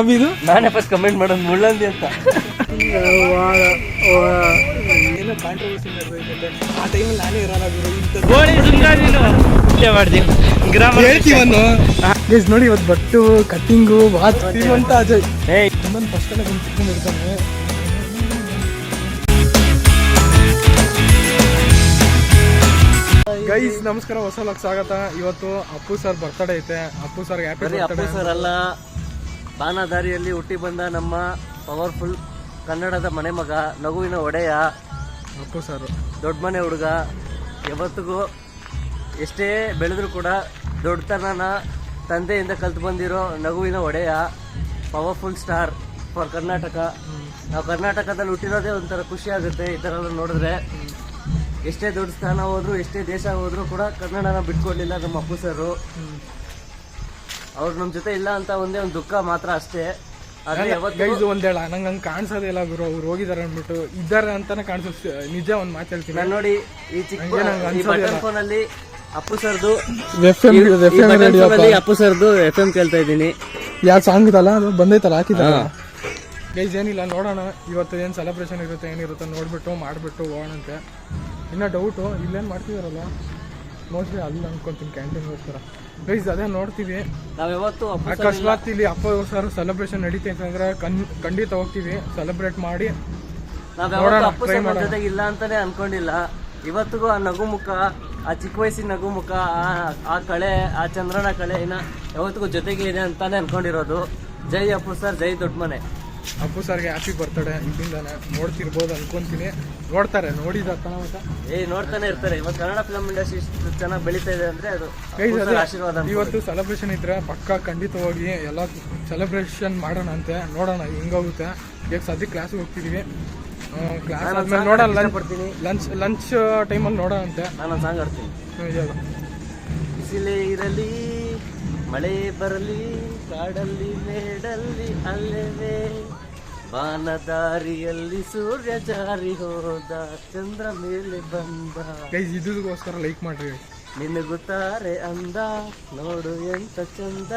ಅಭಿ ಇದು ನಾನೇ first comment ಮಾಡೋದು ಮುಳ್ಳಂದಿ ಅಂತ. ಏನೋ ಕಾಂಟ್ರವರ್ಸಿ ನಡೆದೈತೆ ಆ ಟೈಮಲ್ಲಿ ನಾನೇ ಇರಲ್ಲ ಗುರು. ಹೇಳ್ತೀವನ್ನು ನೋಡಿ ಇವತ್ತು ಬಟ್ಟು ಕಟ್ಟಿಂಗು ಬಾತ್ ಅಂತ ಅಜಯ್ ಇನ್ನೊಂದು ಫಸ್ಟ್ ಎಲ್ಲ ಬಂದು ಕುತ್ಕೊಂಡಿರ್ತಾನೆ. ಗೈಸ್ ನಮಸ್ಕಾರ, ಹೊಸ ಲಕ್ ಸ್ವಾಗತ. ಇವತ್ತು ಅಪ್ಪು ಸರ್ ಬರ್ತಡೇ ಐತೆ. ಅಪ್ಪು ಸರ್ ಅಪ್ಪು ಸರ್ ಅಲ್ಲ, ಬಾನದಾರಿಯಲ್ಲಿ ಹುಟ್ಟಿ ಬಂದ ನಮ್ಮ ಪವರ್ಫುಲ್ ಕನ್ನಡದ ಮನೆ ಮಗ, ನಗುವಿನ ಒಡೆಯ ಅಪ್ಪು ಸರ್. ದೊಡ್ಡ ಮನೆ ಹುಡುಗ. ಯಾವತ್ತಿಗೂ ಎಷ್ಟೇ ಬೆಳೆದ್ರು ಕೂಡ ದೊಡ್ಡತನನ ತಂದೆಯಿಂದ ಕಲ್ತು ಬಂದಿರೋ ನಗುವಿನ ಒಡೆಯ, ಪವರ್ಫುಲ್ ಸ್ಟಾರ್ ಫಾರ್ ಕರ್ನಾಟಕ. ನಾವು ಕರ್ನಾಟಕದಲ್ಲಿ ಹುಟ್ಟಿರೋದೇ ಒಂಥರ ಖುಷಿ ಆಗುತ್ತೆ ಈ ಥರ ಎಲ್ಲ ನೋಡಿದ್ರೆ. ಎಷ್ಟೇ ದೊಡ್ಡ ಸ್ಥಾನ ಹೋದ್ರು, ಎಷ್ಟೇ ದೇಶ ಹೋದ್ರು ಕೂಡ ಕನ್ನಡನ ಬಿಟ್ಕೊಡ್ಲಿಲ್ಲ ನಮ್ಮ ಅಪ್ಪು ಸರ್. ಅವ್ರು ನಮ್ಮ ಜೊತೆ ಇಲ್ಲ ಅಂತ ಒಂದೇ ಒಂದು ದುಃಖ ಮಾತ್ರ ಅಷ್ಟೇ. ಗೈಸ್ ಒಂದೇಳ ನಂಗೆ ಹಂಗೆ ಕಾಣಿಸೋದಿಲ್ಲ ಗುರು, ಅವ್ರು ಹೋಗಿದಾರೆ ಅಂದ್ಬಿಟ್ಟು ಇದ್ದಾರೆ ಅಂತಾನೆ ಕಾಣಿಸುತ್ತೆ. ನಿಜ ಒಂದು ಮಾತು ಹೇಳ್ತೀನಿ. ನಾನು ನೋಡಿ ಈ ಚಿಕ್ಕ ಬಟನ್ ಫೋನ್ ಅಲ್ಲಿ ಅಪ್ಪು ಸರ್ದು ಅಪ್ಪು ಸರ್ದು FM ಕೇಳ್ತಾ ಇದ್ದೀನಿ. ಯಾವ ಸಾಂಗ್ ಇದಲ್ಲ ಅದು ಬಂದೈತಲ್ಲ, ಹಾಕಿದಾರ. ಗೈಸ್ ಏನಿಲ್ಲ, ನೋಡೋಣ ಇವತ್ತು ಏನು ಸೆಲೆಬ್ರೇಷನ್ ಇರುತ್ತೆ ಏನಿರುತ್ತೆ ನೋಡ್ಬಿಟ್ಟು ಮಾಡಿಬಿಟ್ಟು ಹೋಗೋಣಂತೆ. ಇನ್ನೂ ಡೌಟು ಇಲ್ಲೇನು ಮಾಡ್ತಿದಾರಲ್ಲ, ಮೋಸ್ಟ್ಲಿ ಅಲ್ಲಿ ಅನ್ಕೊಂತೀನಿ ಕ್ಯಾಂಟೀನ್ಗೋಸ್ಕರ. ಗೈಸ್ ಅದೇ ನೋಡ್ತೀವಿ. ನಾವು ಯಾವತ್ತು ಅಕಸ್ಮಾತ್ ಇಲ್ಲಿ ಅಪ್ಪ ಸರ್ ಸೆಲೆಬ್ರೇಷನ್ ನಡೀತೈತೆ ಅಂದ್ರೆ ಖಂಡಿತ ಹೋಗ್ತೀವಿ, ಸೆಲೆಬ್ರೇಟ್ ಮಾಡಿ. ಅಪ್ಪು ಸರ್ ಜೊತೆಗೆ ಇಲ್ಲ ಅಂತಾನೆ ಅನ್ಕೊಂಡಿಲ್ಲ. ಇವತ್ತಿಗೂ ಆ ನಗು ಮುಖ, ಆ ಚಿಕ್ಕ ವಯಸ್ಸಿನ ನಗು ಮುಖ, ಆ ಕಳೆ, ಆ ಚಂದ್ರನ ಕಳೆ ಯಾವತ್ತಿಗೂ ಜೊತೆಗೆ ಇದೆ ಅಂತಾನೆ ಅನ್ಕೊಂಡಿರೋದು. ಜೈ ಅಪ್ಪು ಸರ್, ಜೈ ದೊಡ್ಡ ಮನೆ. ಅಪ್ಪು ಸರ್ಗೆ ಹ್ಯಾಪಿ ಬರ್ತಡೇ. ಇಲ್ಲಿಂದಾನೆ ನೋಡ್ತಿರ್ಬೋದು ಅನ್ಕೊಂತೀನಿ. ನೋಡ್ತಾರೆ, ನೋಡಿದ ನೋಡ್ತಾನೆ ಇರ್ತಾರೆ. ಇವತ್ತು ಕನ್ನಡ ಫಿಲಂ ಇಂಡಸ್ಟ್ರಿ ಇಷ್ಟು ಚೆನ್ನಾಗಿ ಬೆಳೀತಾ ಇದೆ ಅಂದ್ರೆ ಅದು ಆಶೀರ್ವಾದ. ಇವತ್ತು ಸೆಲೆಬ್ರೇಷನ್ ಇದ್ರೆ ಪಕ್ಕ ಖಂಡಿತ ಹೋಗಿ ಎಲ್ಲ ಸೆಲೆಬ್ರೇಷನ್ ಮಾಡೋಣ ಅಂತೆ. ನೋಡೋಣ ಹೆಂಗೋಗುತ್ತೆ. ಈಗ ಸದ್ಯಕ್ಕೆ ಕ್ಲಾಸಿಗೆ ಹೋಗ್ತಿದೀವಿ. ಕ್ಲಾಸ್ ಆದ್ಮೇಲೆ ನೋಡೋಣ, ಲಂಚ್ ಟೈಮಲ್ಲಿ ನೋಡೋಣ ಅಂತೆ. ನಾನು ಸಾಂಗ್ ಆಡ್ತೀನಿ. ಬಿಸಿಲೇ ಇರಲಿ, ಮಳೆ ಬರಲಿ, ಕಾಡಲ್ಲಿ ಮೇಡಲ್ಲಿ ಅಲ್ಲೇವೆ, ಬಾನದಾರಿಯಲ್ಲಿ ಸೂರ್ಯ ಜಾರಿ ಹೋದ, ಚಂದ್ರ ಮೇಲೆ ಬಂದ. ಇದಕ್ಕೋಸ್ಕರ ಲೈಕ್ ಮಾಡ್ರಿ. ನಿನಗುತ್ತಾರೆ ಅಂದ, ನೋಡು ಎಂತ ಚಂದ,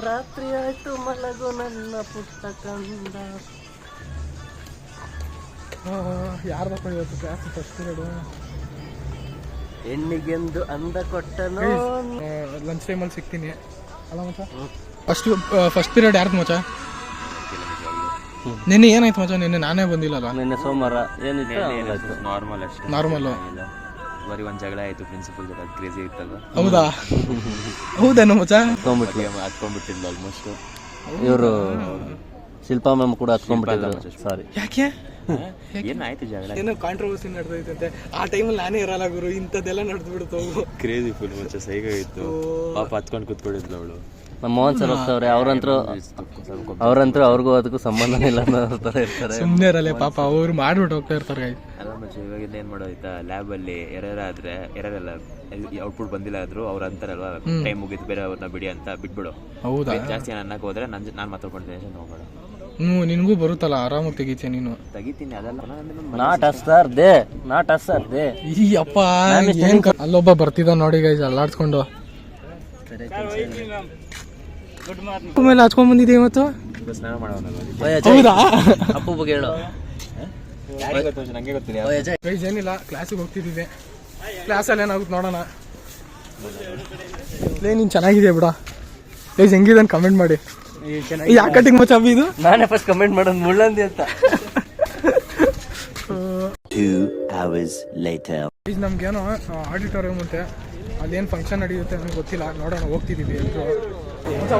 ರಾತ್ರಿ ಆಯ್ತು ಮಲಗು ನನ್ನ ಪುಟ್ಟ ಕಂದ. ಯಾರ್ದಪ್ಪ ಇವತ್ತು ಕ್ಲಾಸ್ ಫಸ್ಟ್ ಪೀರಿಯಡ್? ಹೆಣ್ಣಿಗೆಂದು ಅಂದ ಕೊಟ್ಟನು. ಲಂಚ್ ಟೈಮಲ್ಲಿ ಸಿಗ್ತೀನಿ ಅಲ್ಲ ಮಚ್ಚ. ಫಸ್ಟ್ ಪೀರಿಯಡ್ ಯಾರ್ದು ಮಚ್ಚ? ನಿನ್ನೆ ಏನಾಯ್ತು ಮಚ್ಚ? ನಿನ್ನೆ ನಾನೇ ಬಂದಿಲ್ಲಲ್ಲ. ನಿನ್ನೆ ಸೋಮವಾರ ಏನಿತ್ತು? ನಾರ್ಮಲ್ ಬರೀ ಒಂದು ಜಗಳ ಆಯ್ತು ಪ್ರಿನ್ಸಿಪಲ್ ಜೊತೆ. ಕ್ರೇಜಿ ಇತ್ತಲ್ಲ. ಹೌದಾ? ಹೌದೇನು ಮಚ್ಚ? ಹತ್ಕೊಂಡ್ಬಿಟ್ಟಿಲ್ಲ ಆಲ್ಮೋಸ್ಟ್. ಇವರು ಶಿಲ್ಪಾ ಮ್ಯಾಮ್ ಕೂಡ ಹತ್ಕೊಂಡ್ಬಿಟ್ಟಿದ್ರು. ಸಾರಿ. ಯಾಕೆ? ಏನಾಯ್ತು ಜಗಳ? ಏನೋ ಕಾಂಟ್ರವರ್ಸಿ ನಡೆದೈತೆ ಆ ಟೈಮಲ್ಲಿ. ನಾನೇ ಇರಲ್ಲ ಗುರು, ಇಂಥದ್ದೆಲ್ಲ ನಡೆದು ಬಿಡ್ತು. ಕ್ರೇಜಿ ಫುಲ್ ಮಚ್ಚ, ಸೈಗಾಗಿತ್ತು. ಪಾಪ ಹತ್ಕೊಂಡು ಕೂತ್ಕೊಂಡಿದ್ಲು ಅವಳು. ನಮ್ಮ ಮೋಹನ್ ಸರ್ ಹೋಗ್ತಾವ್ರೆ. ಅವ್ರಂತೂ ಅವ್ರಿಗೂ ಅದಕ್ಕೂ ಸಂಬಂಧ ಇಲ್ಲ ಅನ್ನೋ ತರ ಇರ್ತಾರೆ. ಸುಮ್ಮನೆ ಇರಲ್ಲ ಪಾಪ, ಅವ್ರು ಮಾಡ್ಬಿಟ್ಟು ಹೋಗ್ತಾ ಇರ್ತಾರೆ. ಅಲ್ಲ ಮಚ್ಚ, ಇವಾಗ ಏನ್ ಮಾಡೋಯ್ತಾ, ಲ್ಯಾಬ್ ಅಲ್ಲಿ ಎರರೆಲ್ಲ ಔಟ್ಪುಟ್ ಬಂದಿಲ್ಲ ಆದ್ರೂ ಅವ್ರು ಅಂತಾರಲ್ವಾ, ಟೈಮ್ ಮುಗಿತು ಬೇರೆ ಅವ್ರನ್ನ ಬಿಡಿ ಅಂತ ಬಿಟ್ಬಿಡು. ಹೌದಾ? ಜಾಸ್ತಿ ಅನ್ನಕ್ ಹೋದ್ರೆ ನಾನು ಮಾತಾಡ್ಕೊಂಡಿದ್ದೀನಿ, ಹೋಗೋಣ. ನಿನ್ಗೂ ಬರುತ್ತಲ್ಲ, ಆರಾಮಾಗಿ ತೆಗಿತೀನಿ ನೀನು. ತೆಗಿತೀನಿ, ಅದೆಲ್ಲ ನಾಟ್ ಅಸ್ತಾರ್ದೆ, ನಾಟ್ ಅಸ್ತಾರ್ದೆ. ಈ ಅಪ್ಪ ಅಲ್ಲೊಬ್ಬ ಬರ್ತಿದ್ದ ನೋಡಿ ಗೈಸ್, ಅಲ್ಲಾಡ್ಸ್ಕೊಂಡು ಮೇಲೆ ಹಚ್ಕೊಂಡ್ ಬಂದಿದ್ದೆ ಇವತ್ತು. ಸ್ನಾನ ಮಾಡೋಣ. ಹೌದಾ? ಅಪ್ಪು ಬಗ್ಗೆ ಹೇಳು. ನಂಗೆ ಗೊತ್ತಿಲ್ಲ. ಗೈಸ್ ಏನಿಲ್ಲ, ಕ್ಲಾಸಿಗೆ ಹೋಗ್ತಿದ್ದೀವಿ. ಕ್ಲಾಸಲ್ಲಿ ಏನಾಗುತ್ತೆ ನೋಡೋಣ. ನೀನ್ ಚೆನ್ನಾಗಿದೆ ಬಿಡ ಗೈಸ್. ಹೆಂಗಿದೆ ಅಂತ ಕಮೆಂಟ್ ಮಾಡಿ. ಯಾಕೆ ಕಟಿಂಗ್ ಮಚ್ಚ ಅಭಿ ಇದು? ನಾನೇ ಫಸ್ಟ್ ಕಮೆಂಟ್ ಮಾಡೋದು ಮುಳ್ಳಂದಿ ಅಂತ. ನಮ್ಗೇನೋ ಆಡಿಟೋರಿಯಂ ಅಂತೆ, ಅದೇನು ಫಂಕ್ಷನ್ ನಡೆಯುತ್ತೆ ನನಗೆ ಗೊತ್ತಿಲ್ಲ. ನೋಡೋಣ, ಹೋಗ್ತಿದ್ದೀವಿ.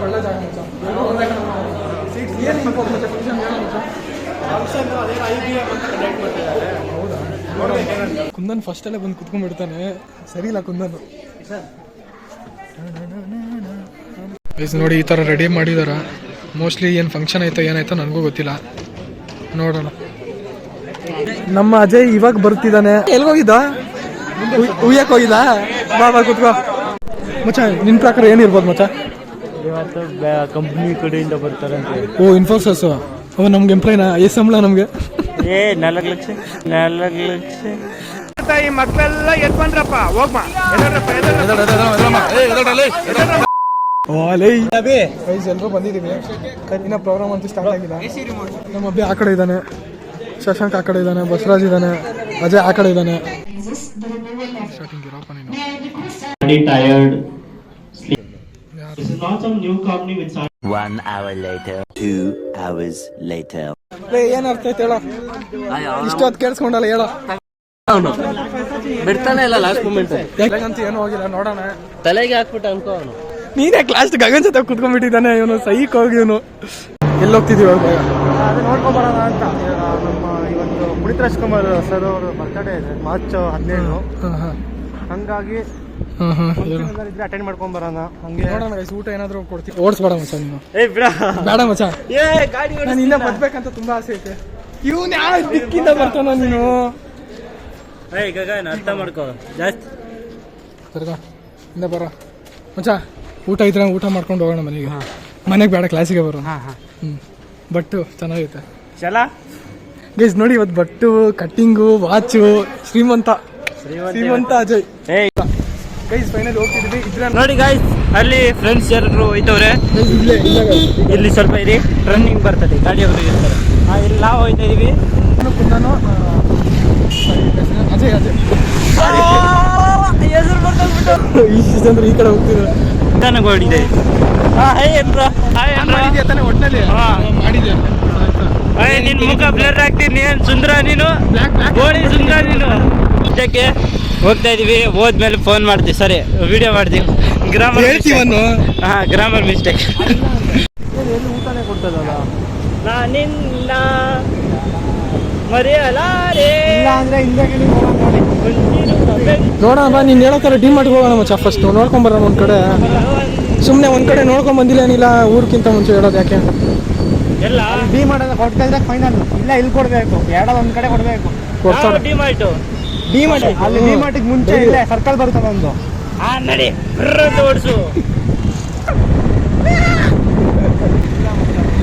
ಒಳ್ಳೆ ಜಾಗ ಹೌದಾ? ಕುಂದನ್ ಫಸ್ಟ್ ಅಲ್ಲೇ ಬಂದು ಕುತ್ಕೊಂಡ್ಬಿಡ್ತಾನೆ. ಸರಿ ಇಲ್ಲ ಕುಂದನ್. ನೋಡಿ ಈ ಥರ ರೆಡಿ ಮಾಡಿದಾರ. ಮೋಸ್ಟ್ಲಿ ಏನು ಫಂಕ್ಷನ್ ಆಯ್ತೋ ಏನಾಯ್ತೋ ನನಗೂ ಗೊತ್ತಿಲ್ಲ. ನೋಡೋಣ. ನಮ್ಮ ಅಜಯ್ ಇವಾಗ ಬರ್ತಿದ್ದಾನೆ. ಎಲ್ಗೋಗಿದ್ದ? ಉಯ್ಯಕ್ಕೆ ಹೋಗಿದ್ದ? ಬಾ ಕುತ್ಕೋ ಮಚ್ಚ. ನಿನ್ನ ಪ್ರಕಾರ ಏನಿರ್ಬೋದು ಮಚ್ಚ? ಕಂಪ್ನಿ ಕಡೆಯಿಂದ ಬರ್ತಾರೆ. ಓ, ಇನ್ಫೋಸಿಸ್. ಅವ ನಮ್ಗೆ ಎಂಪ್ಲಾಯ್ನಾ? ಎಷ್ಟು ಸಂಬಳ ನಮಗೆ? 4 ಲಕ್ಷ. 4 ಲಕ್ಷ. ಈ ಮಕ್ಕಳೆಲ್ಲ ಎದ್ ಬಂದ್ರಪ್ಪ, ಹೋಗ್ಮ. ಎಲ್ಲರೂ ಬಂದಿದ್ದೀವಿ. ಇನ್ನ ಪ್ರೋಗ್ರಾಮ್ ಅಂತೂ ಸ್ಟಾರ್ಟ್ ಆಗಿಲ್ಲ. ನಮ್ಮ ಅಬ್ಬಿ ಆ ಕಡೆ ಇದ್ದಾನೆ, ಶಶಾಂಕ್ ಆ ಕಡೆ ಇದ್ದಾನೆ, ಬಸವರಾಜ್ ಇದ್ದಾನೆ, ಅಜಯ್ ಆ ಕಡೆ ಇದ್ದಾನೆ. ಏನ್ ಅರ್ಥ ಐತೆ ಹೇಳೋ, ಇಷ್ಟೊತ್ತು ಕೇಳಿಸ್ಕೊಂಡಲ್ಲ ಹೇಳೋ. ಅವನು ಬಿಡ್ತಾನೆ ಇಲ್ಲ ಲಾಸ್ಟ್ ಮೂಮೆಂಟ್ ಅಂತ ಏನೂ ಹೋಗಿಲ್ಲ, ನೋಡೋಣ. ತಲೆಗೆ ಹಾಕ್ಬಿಟ್ಟ ಅನ್ಕೋ ಅವನು. ನೀನೇ ಲಾಸ್ಟ್ ಗಗನ್ ಜೊತೆ ಕುತ್ಕೊಂಡ್ಬಿಟ್ಟಿದ್ದಾನೆ ಇವನು, ಸೈಕ್ ಹೋಗಿ ಇವನು. ಎಲ್ಲಿ ಹೋಗ್ತಿದೀವಿ ಅದು ನೋಡ್ಕೊಂಬರೋಣ ಅಂತ. ನಮ್ಮ ಇವತ್ತು ಪುನೀತ್ ರಾಜ್ಕುಮಾರ್ ಸರ್ ಅವರು ಬರ್ತಡೇ ಇದೆ ಮಾರ್ಚ್ 17. ಹಂಗಾಗಿ ಇದ್ರೆ ಅಟೆಂಡ್ ಮಾಡ್ಕೊಂಬರೋಣ. ಹಂಗೆ ನೋಡೋಣ guys, ಊಟ ಏನಾದ್ರು ಕೊಡ್ತೀವಿ. ಓಡಿಸ್ಬೇಡ ಮಚ್ಚ ನೀನು, ಬೇಡ ಮಚ್ಚ. ನಾನು ಇನ್ನ ಬರ್ಬೇಕಂತ ತುಂಬಾ ಆಸೆ ಐತೆ. ಇವನ್ ಯಾವ ದಿಕ್ಕಿಂದ ಬರ್ತಾನ ನೀನು? ಅರ್ಥ ಮಾಡ್ಕೋ ಜಾಸ್ತಿ ಸರ್ಗ ಇಂದ ಬರೋ ಮಚ್ಚ. ಊಟ ಇದ್ರೆ ಊಟ ಮಾಡ್ಕೊಂಡು ಹೋಗೋಣ ಮನೆಗೆ. ಮನೆಗೆ ಬೇಡ, ಕ್ಲಾಸಿಗೆ ಬರೋಣ. ಬಟ್ಟು ಚೆನ್ನಾಗೈತೆ ಗೈಸ್. ನೋಡಿ ಇವತ್ತು ಬಟ್ಟು, ಕಟ್ಟಿಂಗು, ವಾಚು, ಶ್ರೀಮಂತ ಅಜಯ್ ಗೈಸ್. ಫೈನಲ್ ಹೋಗ್ತಿದ್ವಿ. ಇದ್ರೆ ನೋಡಿ ಗಾಯ್ಸ್, ಅಲ್ಲಿ ಫ್ರೆಂಡ್ಸ್ ಯಾರು ಹೋಯ್ತವ್ರೆ. ಇಲ್ಲಿ ಸ್ವಲ್ಪ ಇರಿ, ರನ್ನಿಂಗ್ ಬರ್ತದೆ, ಗಾಡಿಯವರು ಇರ್ತಾರೆ. ಇಲ್ಲಿ ನಾವು ಹೋಯ್ತಾ ಇದೀವಿ. ನಾನು ಅಜಯ್ ಹೆಸರು ಬರ್ತಾಗ್ಬಿಟ್ಟು ಈ ಸೀಸನ್ ಈ ಕಡೆ ಹೋಗ್ತಿದ್ರು. ನನಗೆ ಹೊಡಿದೆ ನಿನ್ ಮುಖ ಬ್ಲರ್ ಆಗ್ತೀನಿ. ಏನ್ ಸುಂದರ ನೀನು, ಗೋಳಿ ಸುಂದರ ನೀನು. ಇದಕ್ಕೆ ಹೋಗ್ತಾ ಇದೀವಿ, ಹೋದ್ಮೇಲೆ ಫೋನ್ ಮಾಡ್ತೀವಿ. ಸರಿ, ವಿಡಿಯೋ ಮಾಡ್ತೀವಿ. Grammar grammar mistake. ಊಟನೇ ಕೊಡ್ತದಲ್ಲ, ನಿನ್ನ ಮರೆಯಲಾರೆ. ಅಂದ್ರೆ ಹಿಂದೆ ನೋಡೋಣ ಬಾ. ನೀನ್ ಹೇಳೋ ಥರ ಡಿಮಾರ್ಟ್ಗೆ ಹೋಗೋಣ ಮಚ್ಚ. ಫಸ್ಟ್ ನೋಡ್ಕೊಂಬರೋಣ ಒಂದ್ ಕಡೆ. ಸುಮ್ಮನೆ ಒಂದ್ ಕಡೆ ನೋಡ್ಕೊಂಡ್ ಬಂದಿಲ್ಲ ಏನಿಲ್ಲ, ಊರ್ಕಿಂತ ಮುಂಚೆ ಹೇಳೋದು ಯಾಕೆ? ಎಲ್ಲ ಡಿ ಮಾಡೋದ ಕೊಡ್ತಾ ಇದ್ರೆ ಫೈನಲ್ ಇಲ್ಲ, ಇಲ್ಲಿ ಕೊಡ್ಬೇಕು. ಎರಡ ಒಂದ್ ಕಡೆ ಕೊಡ್ಬೇಕು. ಕೊಡ್ತಾರೆ ಡಿಮಾರ್ಟ್ ಅಲ್ಲಿ ಡಿ ಮಾರ್ಟಿಗೆ ಮುಂಚೆ ಇಲ್ಲೇ ಸರ್ಕಲ್ ಬರ್ತದೆ ಒಂದು. ನಡಿ ಓಡಿಸು.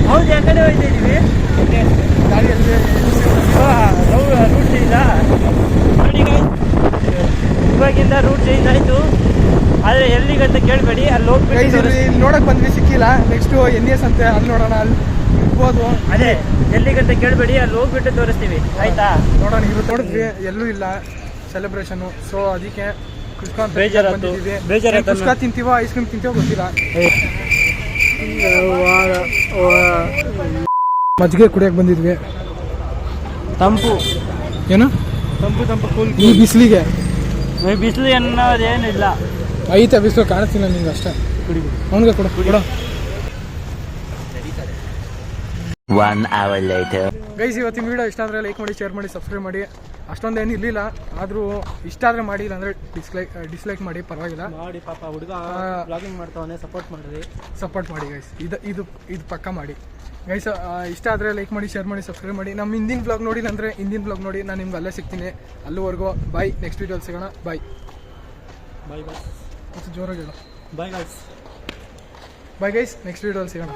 ಹೌದು, ಆ ಕಡೆ ಹೋಯ್ತಾ ಇದೀವಿ. ರೂಟ್ ಚೇಂಜ್ ನೋಡಿ, ಇವಾಗಿಂದ ರೂಟ್ ಚೇಂಜ್ ಆಯ್ತು. ಆದ್ರೆ ಎಲ್ಲಿಗಂತ ಕೇಳಬೇಡಿ, ಅಲ್ಲಿ ಹೋಗ್ಬಿಟ್ಟು ನೋಡಕ್ ಬಂದ್ವಿ, ಸಿಕ್ಕಿಲ್ಲ. ನೆಕ್ಸ್ಟ್ NS ಅಂತೆ, ಅಲ್ಲಿ ನೋಡೋಣ. ಅಲ್ಲಿ ಇರ್ಬೋದು. ಅದೇ ಎಲ್ಲಿಗಂತ ಕೇಳಬೇಡಿ, ಅಲ್ಲಿ ಹೋಗ್ಬಿಟ್ಟು ತೋರಿಸ್ತೀವಿ, ಆಯ್ತಾ? ನೋಡೋಣ. ಇವತ್ತು ನೋಡಿದ್ವಿ, ಎಲ್ಲೂ ಇಲ್ಲ ಸೆಲೆಬ್ರೇಷನು. ಸೊ ಅದಕ್ಕೆ ಕುಷ್ಕಾ ಬೇಜಾರಾಯ್ತು. ಕುಷ್ಕಾ ತಿಂತೀವೋ ಐಸ್ ಕ್ರೀಮ್ ತಿಂತೀವೋ ಗೊತ್ತಿಲ್ಲ. ಮಜ್ಜಿಗೆ ಕುಡಿಯಕ್ಕೆ ಬಂದಿದ್ವಿ. ತಂಪು ಏನು ತಂಪು ಕೂಲ್. ಈ ಬಿಸಿಲಿಗೆ ಬಿಸಿಲು ಅನ್ನೋದೇನಿಲ್ಲ. ಐತೆ ಬಿಸಿಲು, ಕಾಣಿಸ್ತಿಲ್ಲ ನಿಂಗೆ ಅಷ್ಟೇ. ಅವನಿಗೆ ಕೊಡ. 1 hour later. ಗೈಸ್, ಇವತ್ತಿನ ವಿಡಿಯೋ ಇಷ್ಟ ಆದರೆ ಲೈಕ್ ಮಾಡಿ, ಶೇರ್ ಮಾಡಿ, ಸಬ್ಸ್ಕ್ರೈಬ್ ಮಾಡಿ. ಅಷ್ಟೊಂದೇನು ಇರಲಿಲ್ಲ, ಆದರೂ ಇಷ್ಟ ಆದರೆ ಮಾಡಿ, ಇಲ್ಲಾಂದರೆ ಡಿಸ್ಲೈಕ್ ಮಾಡಿ, ಪರವಾಗಿಲ್ಲ. ಮಾಡಿ ಪಾಪ ಹುಡುಗ ಬ್ಲಾಗಿಂಗ್ ಮಾಡ್ತಾವನೆ, ಸಪೋರ್ಟ್ ಮಾಡಿ ಗೈಸ್. ಇದು ಪಕ್ಕ ಮಾಡಿ ಗೈಸ್. ಇಷ್ಟ ಆದರೆ ಲೈಕ್ ಮಾಡಿ, ಶೇರ್ ಮಾಡಿ, ಸಬ್ಸ್ಕ್ರೈಬ್ ಮಾಡಿ. ನಮ್ಮ ಹಿಂದಿನ ಬ್ಲಾಗ್ ನೋಡಿಲ್ಲ ಅಂದರೆ ಹಿಂದಿನ ಬ್ಲಾಗ್ ನೋಡಿ. ನಾನು ನಿಮ್ಗೆ ಅಲ್ಲೇ ಸಿಗ್ತೀನಿ. ಅಲ್ಲಿವರೆಗೂ ಬಾಯ್. ನೆಕ್ಸ್ಟ್ ವೀಡಿಯೋಲ್ಲಿ ಸಿಗೋಣ. ಬಾಯ್. ಮತ್ತು ಜೋರಾಗಿ ಹೇಳು. Bye guys. ನೆಕ್ಸ್ಟ್ ವೀಡಿಯೋಲ್ಲಿ ಸಿಗೋಣ.